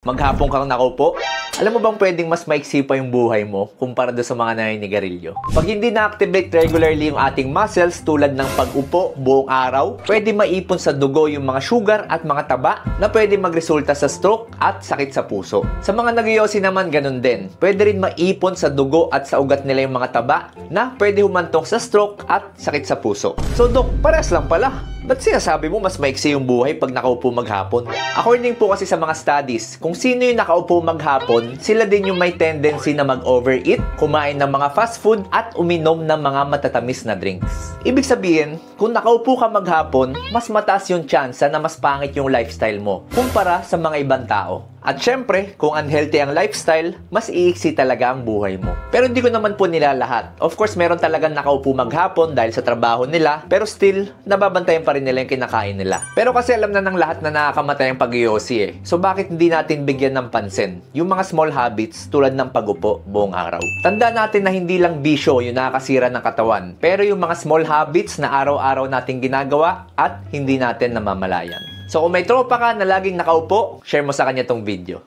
Maghapon kang nakaupo? Alam mo bang pwedeng mas maiksi pa yung buhay mo kumpara do sa mga naninigarilyo? Pag hindi na-activate regularly yung ating muscles tulad ng pag-upo buong araw, pwede maipon sa dugo yung mga sugar at mga taba na pwede magresulta sa stroke at sakit sa puso. Sa mga nagyoyosi naman ganun din. Pwede rin maipon sa dugo at sa ugat nila yung mga taba na pwede humantong sa stroke at sakit sa puso. So Dok, parehas lang pala. Ba't sinasabi mo mas maiksi yung buhay pag nakaupo maghapon? According po kasi sa mga studies, kung sino yung nakaupo maghapon, sila din yung may tendency na mag-overeat, kumain ng mga fast food, at uminom ng mga matatamis na drinks. Ibig sabihin, kung nakaupo ka maghapon, mas mataas yung tsansa na mas pangit yung lifestyle mo kumpara sa mga ibang tao. At syempre, kung unhealthy ang lifestyle, mas iiksi talaga ang buhay mo. Pero hindi ko naman po nila lahat. Of course, meron talagang nakaupo maghapon dahil sa trabaho nila, pero still, nababantayan pa rin nila yung kinakain nila. Pero kasi alam na ng lahat na nakakamatay ang pag-iyosi eh. So bakit hindi natin bigyan ng pansin yung mga small habits tulad ng pag-upo buong araw? Tanda natin na hindi lang bisyo yung nakakasira ng katawan, pero yung mga small habits na araw-araw nating ginagawa at hindi natin namamalayan. So kung may tropa ka na laging nakaupo, share mo sa kanya tong video.